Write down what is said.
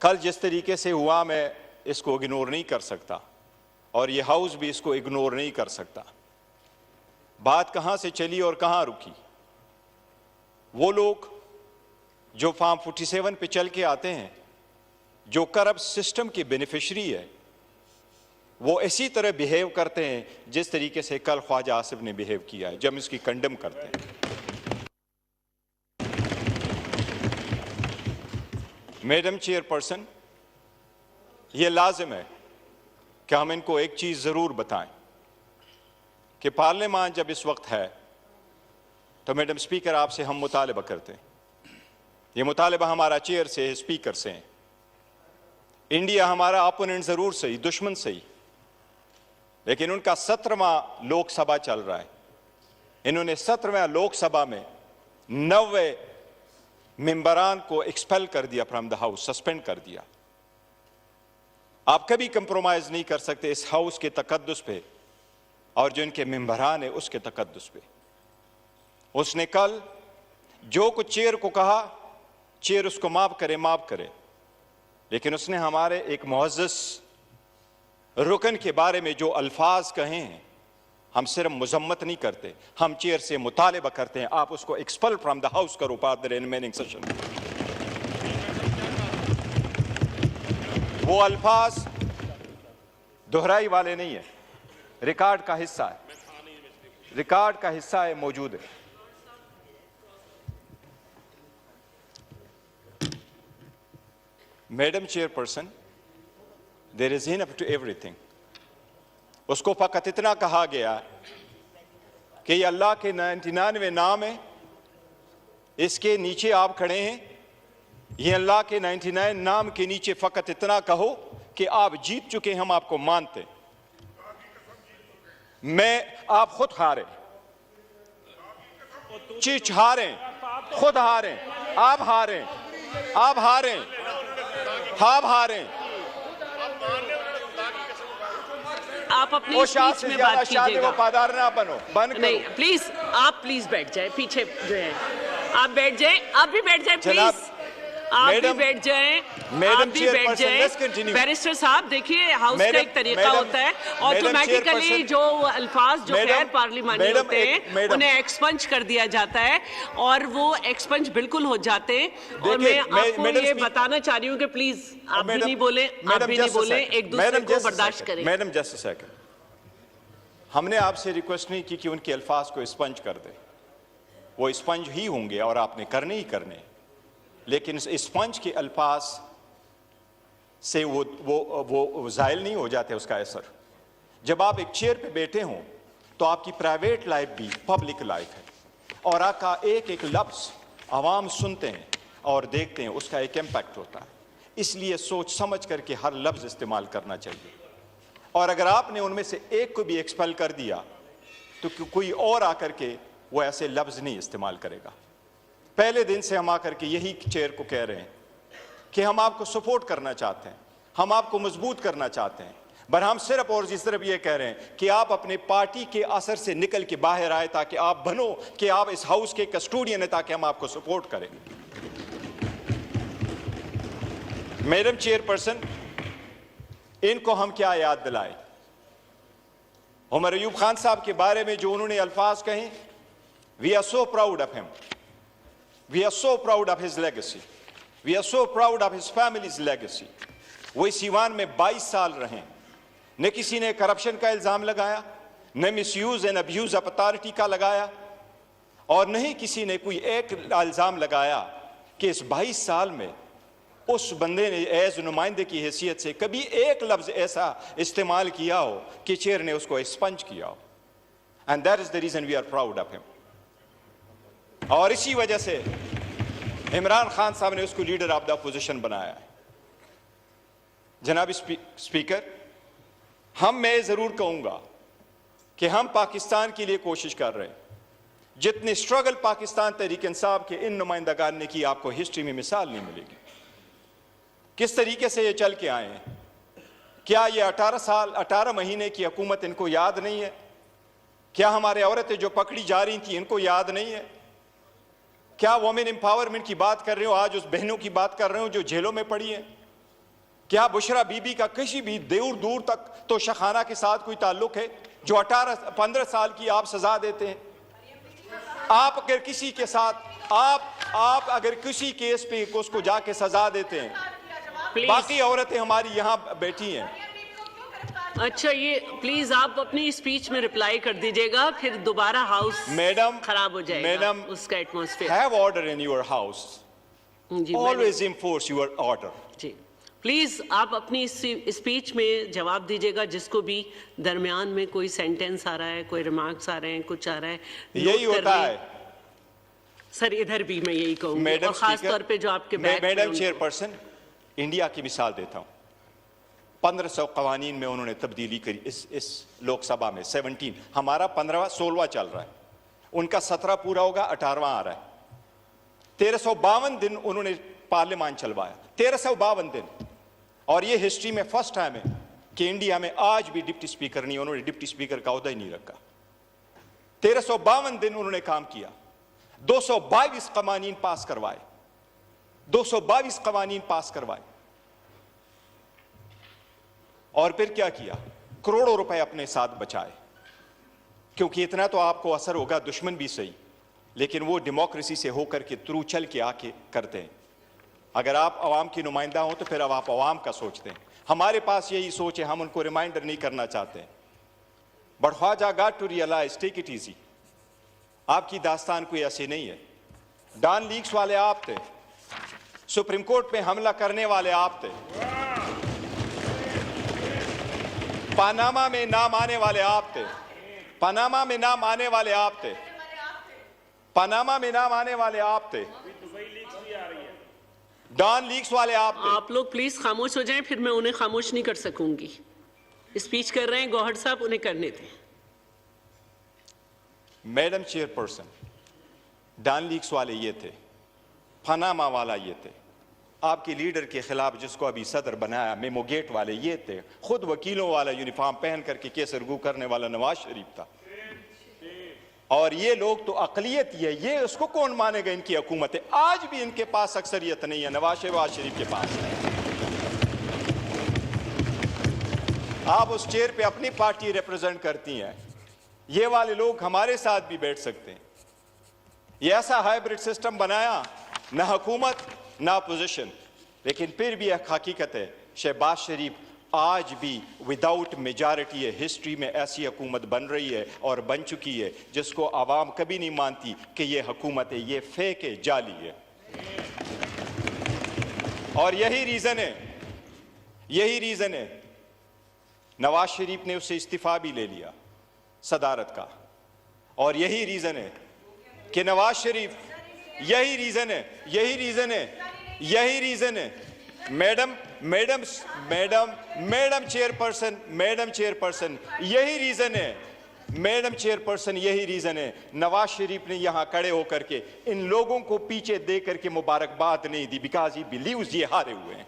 कल जिस तरीके से हुआ मैं इसको इग्नोर नहीं कर सकता और ये हाउस भी इसको इग्नोर नहीं कर सकता। बात कहां से चली और कहां रुकी? वो लोग जो फार्म 47 पे चल के आते हैं, जो करप्ट सिस्टम के बेनिफिशरी है, वो इसी तरह बिहेव करते हैं जिस तरीके से कल ख्वाजा आसिफ ने बिहेव किया है, जब इसकी कंडेम करते हैं। मैडम चेयरपर्सन, ये लाजिम है कि हम इनको एक चीज जरूर बताएं कि पार्लियामान जब इस वक्त है तो मैडम स्पीकर आपसे हम मुतालबा करते हैं। ये मुतालबा हमारा चेयर से, स्पीकर से है। इंडिया हमारा अपोनेंट जरूर सही, दुश्मन सही, लेकिन उनका 17वां लोकसभा चल रहा है। इन्होंने 17वें लोकसभा में 90 मेंबरान को एक्सपेल कर दिया फ्रॉम द हाउस, सस्पेंड कर दिया। आप कभी कंप्रोमाइज नहीं कर सकते इस हाउस के तकद्दुस पे और जो इनके मेंबरान है उसके तकद्दुस पे। उसने कल जो कुछ चेयर को कहा, चेयर उसको माफ करे, लेकिन उसने हमारे एक मुअज़्ज़ज़ रुकन के बारे में जो अल्फाज कहे हैं, हम सिर्फ मजम्मत नहीं करते, हम चेयर से मुतालिबा करते हैं आप उसको एक्सपेल फ्रॉम द हाउस करो फॉर द रिमेनिंग सेशन। वो अल्फाज दोहराई वाले नहीं है, रिकॉर्ड का हिस्सा है, रिकॉर्ड का हिस्सा है, मौजूद है। Madam chairperson, there is enough to everything. उसको फकत इतना कहा गया कि ये अल्लाह के 99 नाम है, इसके नीचे आप खड़े हैं, ये अल्लाह के 99 नाम के नीचे फकत इतना कहो कि आप जीत चुके, हम आपको मानते। आप खुद हारे, चिच हारे, खुद हारे, आप हारे, आप हारे, आप हारे। आप अपनी स्पीच में बात कीजिएगा। वफादार ना बनो, बंद नहीं, प्लीज आप प्लीज बैठ जाए, पीछे जो है आप बैठ जाए, आप भी बैठ जाए प्लीज, आप भी बैठ जाए, आप भी बैठ जाए। बैरिस्टर साहब देखिए, हाउस का एक तरीका होता है, ऑटोमेटिकली जो अल्फाज जो गैर पार्लिमानी होते हैं उन्हें एक्सपंज कर दिया जाता है और वो एक्सपंज बिल्कुल हो जाते हैं। और मैं आपको ये बताना चाह रही हूँ कि प्लीज आप भी नहीं बोले, आप भी नहीं बोले, एक दूसरे को बर्दाश्त करें। मैडम जस्ट अ सेकंड, हमने आपसे रिक्वेस्ट नहीं की कि उनके अल्फाज को स्पंज कर दे, वो स्पंज ही होंगे और आपने करने ही करने, लेकिन स्पंज के अल्फाज से वो जायल नहीं हो जाते उसका असर। जब आप एक चेयर पे बैठे हों तो आपकी प्राइवेट लाइफ भी पब्लिक लाइफ है और आपका एक एक लफ्ज आवाम सुनते हैं और देखते हैं, उसका एक इम्पैक्ट होता है। इसलिए सोच समझ करके हर लफ्ज इस्तेमाल करना चाहिए। और अगर आपने उनमें से एक को भी एक्सपेल कर दिया तो कोई और आकर के वो ऐसे लफ्ज नहीं इस्तेमाल करेगा। पहले दिन से हम आकर के यही चेयर को कह रहे हैं कि हम आपको सपोर्ट करना चाहते हैं, हम आपको मजबूत करना चाहते हैं, पर हम सिर्फ और इस तरफ ये कह रहे हैं कि आप अपने पार्टी के असर से निकल के बाहर आए ताकि आप बनो कि आप इस हाउस के कस्टोडियन हैं, ताकि हम आपको सपोर्ट करें। मैडम चेयरपर्सन, इनको हम क्या याद दिलाएं? उमर अयूब खान साहब के बारे में जो उन्होंने अल्फाज कहे, we are so proud of him, we are so proud of his legacy, we are so proud of his family's legacy। वो इस ईवान में 22 साल रहे, न किसी ने करप्शन का इल्जाम लगाया, न misuse and abuse of authority का लगाया, और न ही किसी ने कोई एक इल्जाम लगाया कि इस 22 साल में उस बंदे ने एज नुमाइंदे की हैसियत से कभी एक लफ्ज ऐसा इस्तेमाल किया हो कि चेयर ने उसको स्पंज किया हो। And that is the reason we are proud of him. और इसी वजह से इमरान खान साहब ने उसको लीडर ऑफ द अपोजिशन बनाया है। जनाब स्पीकर, मैं जरूर कहूंगा कि हम पाकिस्तान के लिए कोशिश कर रहे हैं। जितने स्ट्रगल पाकिस्तान तहरीक इंसाफ के इन नुमाइंदगान ने की, आपको हिस्ट्री में मिसाल नहीं मिलेगी। किस तरीके से ये चल के आए हैं। क्या ये 18 महीने की हुकूमत इनको याद नहीं है? क्या हमारे औरतें जो पकड़ी जा रही थी इनको याद नहीं है? क्या वुमेन एम्पावरमेंट की बात कर रहे हो, आज उस बहनों की बात कर रहे हो जो जेलों में पड़ी हैं? क्या बुशरा बीबी का किसी भी दूर दूर तक तो शखाना के साथ कोई ताल्लुक है जो 15 साल की आप सजा देते हैं? आप अगर किसी के साथ आप अगर किसी केस पे उसको जाके सजा देते हैं, बाकी औरतें हमारी यहाँ बैठी हैं। अच्छा, ये प्लीज आप अपनी स्पीच में रिप्लाई कर दीजिएगा, फिर दोबारा हाउस मैडम खराब हो जाएगा, मैडम उसका atmosphere. Have order in your house, always enforce your order. जी प्लीज आप अपनी स्पीच में जवाब दीजिएगा, जिसको भी दरमियान में कोई सेंटेंस आ रहा है, कोई रिमार्क्स आ रहे हैं, कुछ आ रहा है, यही होता है सर। इधर भी मैं यही कहूँगी, और खास तौर पे जो आपके मैडम चेयरपर्सन, इंडिया की मिसाल देता हूँ। 1500 कवानीन में उन्होंने तब्दीली करी इस लोकसभा में 17, हमारा 15वां 16वां चल रहा है, उनका 17 पूरा होगा, 18वां आ रहा है। 1352 दिन उन्होंने पार्लियामान चलवाया, 1352 दिन। और ये हिस्ट्री में फर्स्ट टाइम है कि इंडिया में आज भी डिप्टी स्पीकर नहीं, उन्होंने डिप्टी स्पीकर का ओहदा ही नहीं रखा। 1352 दिन उन्होंने काम किया, 222 कवानीन पास करवाए, 222 कवानीन पास करवाए। और फिर क्या किया? करोड़ों रुपए अपने साथ बचाए, क्योंकि इतना तो आपको असर होगा, दुश्मन भी सही, लेकिन वो डेमोक्रेसी से होकर के थ्रू चल के आके करते हैं। अगर आप अवाम की नुमाइंदा हो तो फिर अब आप अवाम का सोचते हैं। हमारे पास यही सोच है, हम उनको रिमाइंडर नहीं करना चाहते हैं। But Khwaja got to realise, take it easy. आपकी दास्तान कोई ऐसी नहीं है। डॉन लीक्स वाले आप थे, सुप्रीम कोर्ट पे हमला करने वाले आप थे, पनामा में नाम आने वाले आप थे, पनामा में नाम आने वाले आप थे, पनामा में नाम आने वाले आप थे, डॉन लीक्स वाले आप थे। आप लोग प्लीज खामोश हो जाएं, फिर मैं उन्हें खामोश नहीं कर सकूंगी। स्पीच कर रहे हैं गौहर साहब, उन्हें करने दें। मैडम चेयरपर्सन, डॉन लीक्स वाले ये थे, पनामा वाला ये थे, आपके लीडर के खिलाफ जिसको अभी सदर बनाया मेमो गेट वाले ये थे, खुद वकीलों वाला यूनिफॉर्म पहन करके केस रगू करने वाला नवाज शरीफ था। और ये लोग तो अकलियत ही है, ये उसको कौन मानेगा? इनकी हुकूमत है, आज भी इनके पास अक्सरियत नहीं है, नवाज शरीफ के पास है। आप उस चेयर पे अपनी पार्टी रिप्रेजेंट करती हैं, ये वाले लोग हमारे साथ भी बैठ सकते हैं। ये ऐसा हाइब्रिड सिस्टम बनाया, ना हुकूमत ना अपोजिशन, लेकिन फिर भी एक हकीकत है, शहबाज शरीफ आज भी विदाउट मेजॉरिटी है, हिस्ट्री में ऐसी हुकूमत बन रही है और बन चुकी है जिसको आवाम कभी नहीं मानती कि ये हुकूमत है, ये फेक है, जाली है। और यही रीजन है नवाज शरीफ ने उससे इस्तीफा भी ले लिया सदारत का। और यही रीजन है कि नवाज शरीफ, यही रीजन है मैडम चेयरपर्सन, यही रीजन है नवाज शरीफ ने यहां खड़े होकर के इन लोगों को पीछे दे करके मुबारकबाद नहीं दी, बिकॉज ही बिलीव्स ये हारे हुए हैं।